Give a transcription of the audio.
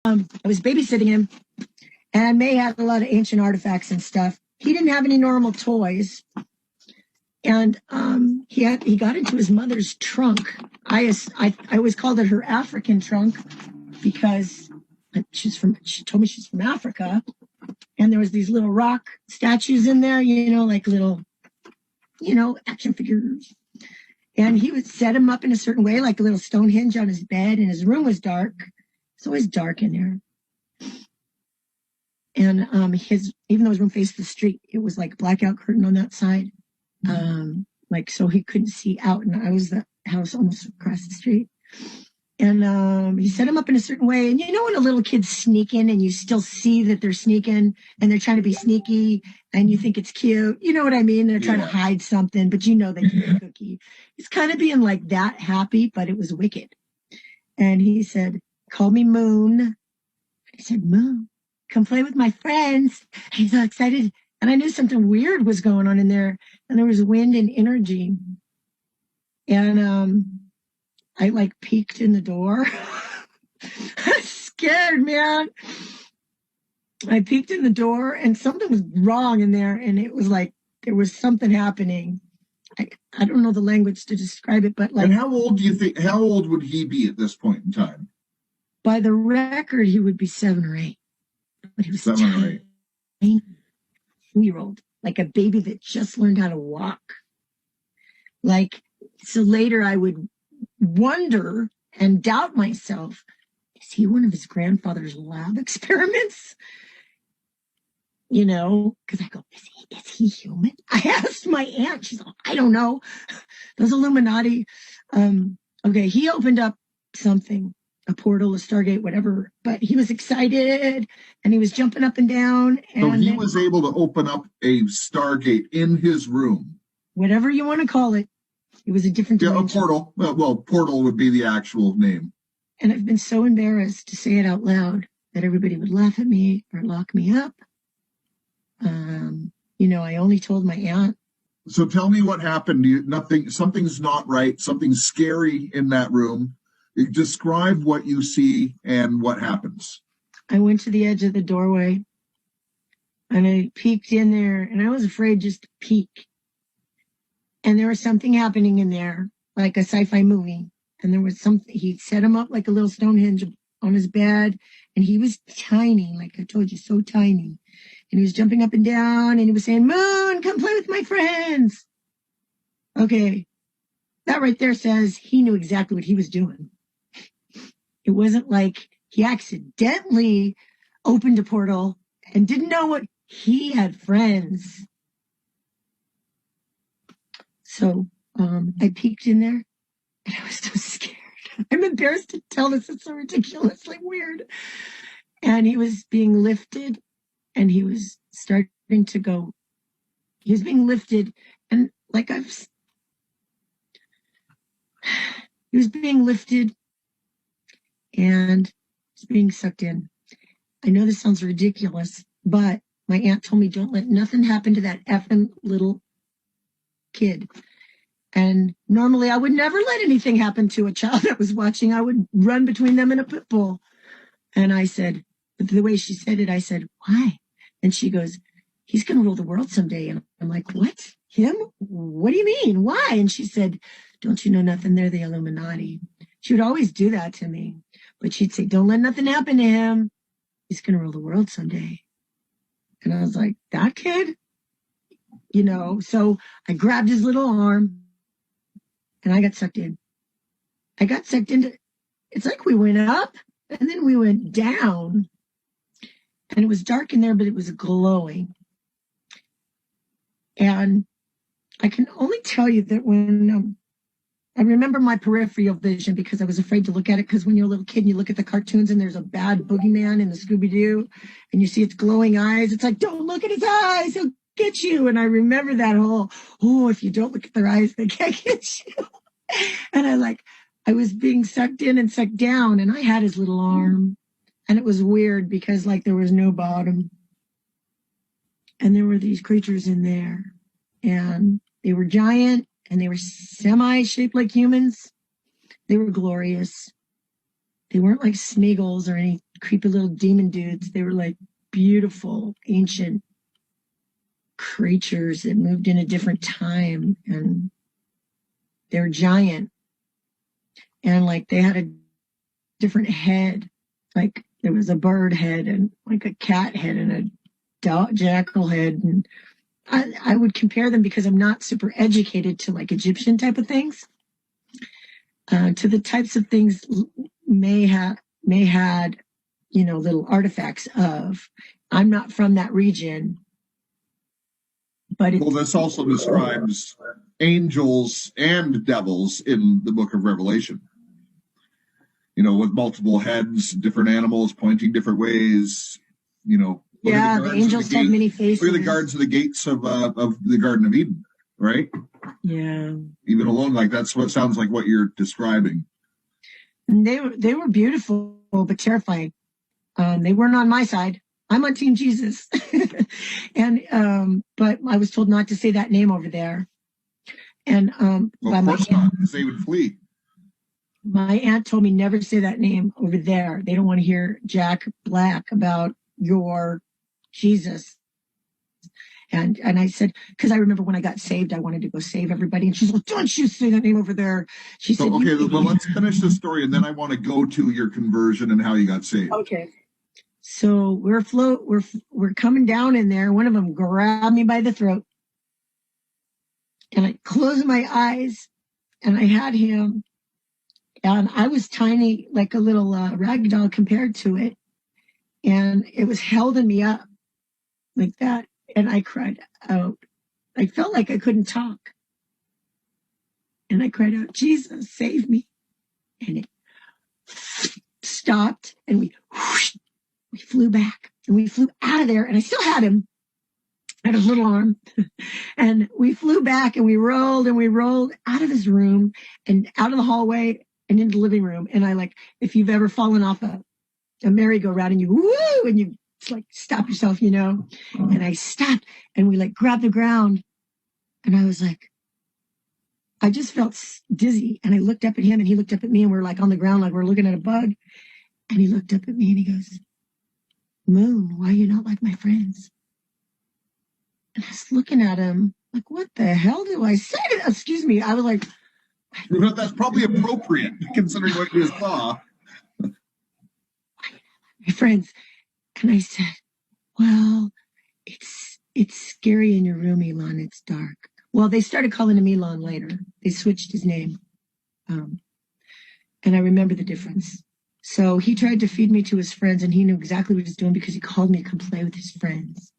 I was babysitting him, and May had a lot of ancient artifacts and stuff. He didn't have any normal toys. And he got into his mother's trunk. I always called it her African trunk because she told me she's from Africa. And there was these little rock statues in there, like little, action figures. And he would set him up in a certain way, like a little Stonehenge on his bed, and his room was dark. It's always dark in there. And even though his room faced the street, it was like blackout curtain on that side. So he couldn't see out, and I was the house almost across the street. And he set him up in a certain way. And when a little kid's sneaking and you still see that they're sneaking and they're trying to be sneaky and you think it's cute, you know what I mean? They're trying to hide something, but they keep a cookie. He's kind of being like that happy, but it was wicked. And he said, call me Moon. I said, Moon, come play with my friends. He's so excited. And I knew something weird was going on in there. And there was wind and energy. And I peeked in the door. I was scared, man. I peeked in the door and something was wrong in there. And it was like there was something happening. I don't know the language to describe it, but And how old would he be at this point in time? By the record, he would be 7 or 8. But he was 7 or 8. 2-year-old, like a baby that just learned how to walk. So later I would wonder and doubt myself, is he one of his grandfather's lab experiments? Because I go, is he human? I asked my aunt. She's like, I don't know. Those Illuminati. Okay, he opened up something, a portal, a Stargate, whatever. But he was excited, and he was jumping up and down. So he was able to open up a Stargate in his room. Whatever you want to call it. It was a different dimension. A portal. Well, portal would be the actual name. And I've been so embarrassed to say it out loud that everybody would laugh at me or lock me up. I only told my aunt. So tell me what happened. Something's not right. Something's scary in that room. Describe what you see and what happens. I went to the edge of the doorway and I peeked in there, and I was afraid just to peek. And there was something happening in there, like a sci-fi movie. And there was something, he set him up like a little Stonehenge on his bed. And he was tiny, like I told you, so tiny. And he was jumping up and down, and he was saying, Moon, come play with my friends. Okay. That right there says he knew exactly what he was doing. It wasn't like he accidentally opened a portal and didn't know what he had friends. So I peeked in there, and I was so scared. I'm embarrassed to tell this. It's so ridiculously weird. And he was being lifted, and he was starting to go. He was being lifted, and he was being lifted, and he's being sucked in. I know this sounds ridiculous, but my aunt told me, don't let nothing happen to that effing little kid. And normally I would never let anything happen to a child that was watching. I would run between them and a pit bull. And I said, the way she said it, I said, why? And she goes, he's going to rule the world someday. And I'm like, what? Him? What do you mean? Why? And she said, don't you know nothing? They're the Illuminati. She would always do that to me. But she'd say, don't let nothing happen to him. He's going to rule the world someday. And I was like, that kid? So I grabbed his little arm. And I got sucked in. I got sucked into, it's like we went up and then we went down. And it was dark in there, but it was glowing. And I can only tell you that when I remember my peripheral vision, because I was afraid to look at it, because when you're a little kid and you look at the cartoons and there's a bad boogeyman in the Scooby-Doo and you see its glowing eyes, it's like, don't look at his eyes, he'll get you. And I remember that whole, if you don't look at their eyes, they can't get you. And I was being sucked in and sucked down, and I had his little arm, and it was weird because there was no bottom, and there were these creatures in there, and they were giant, and they were semi-shaped like humans. They were glorious. They weren't like Smeagol's or any creepy little demon dudes. They were like beautiful, ancient creatures that moved in a different time, and they were giant, and like they had a different head. Like there was a bird head and like a cat head and a jackal head. And I would compare them, because I'm not super educated, to like Egyptian type of things, to the types of things May had, little artifacts of. I'm not from that region, but Well, this also describes angels and devils in the book of Revelation. With multiple heads, different animals pointing different ways. The angels had many faces. Look at the guards of the gates of the Garden of Eden, right? Yeah. Even alone, like that's what sounds like what you're describing. And they were beautiful but terrifying. They weren't on my side. I'm on Team Jesus. And but I was told not to say that name over there. And well, of course not, because they would flee. My aunt told me never to say that name over there. They don't want to hear Jack Black about your Jesus. And I said, because I remember when I got saved, I wanted to go save everybody. And she's like, don't you say that name over there. She said, okay, well, let's finish the story, and then I want to go to your conversion and how you got saved. Okay. So we're coming down in there. One of them grabbed me by the throat, and I closed my eyes, and I had him, and I was tiny, like a little rag doll compared to it. And it was holding me up like that. And I cried out. I felt like I couldn't talk. And I cried out, Jesus, save me. And it stopped, and we flew back, and we flew out of there, and I still had him. I had his little arm. And we flew back, and we rolled out of his room and out of the hallway and into the living room. And I, like, if you've ever fallen off a merry-go-round and you woo, and you like stop yourself, and I stopped, and we like grabbed the ground, and I was like, I just felt dizzy, and I looked up at him, and he looked up at me, and we're like on the ground, like we're looking at a bug. And he looked up at me, and he goes, Moon, why are you not like my friends? And I was looking at him like, what the hell do I say to that? Excuse me. I was like, that's probably appropriate considering what you saw. My friends. And I said, well, it's scary in your room, Elon. It's dark. Well, they started calling him Elon later. They switched his name. And I remember the difference. So he tried to feed me to his friends, and he knew exactly what he was doing, because he called me to come play with his friends.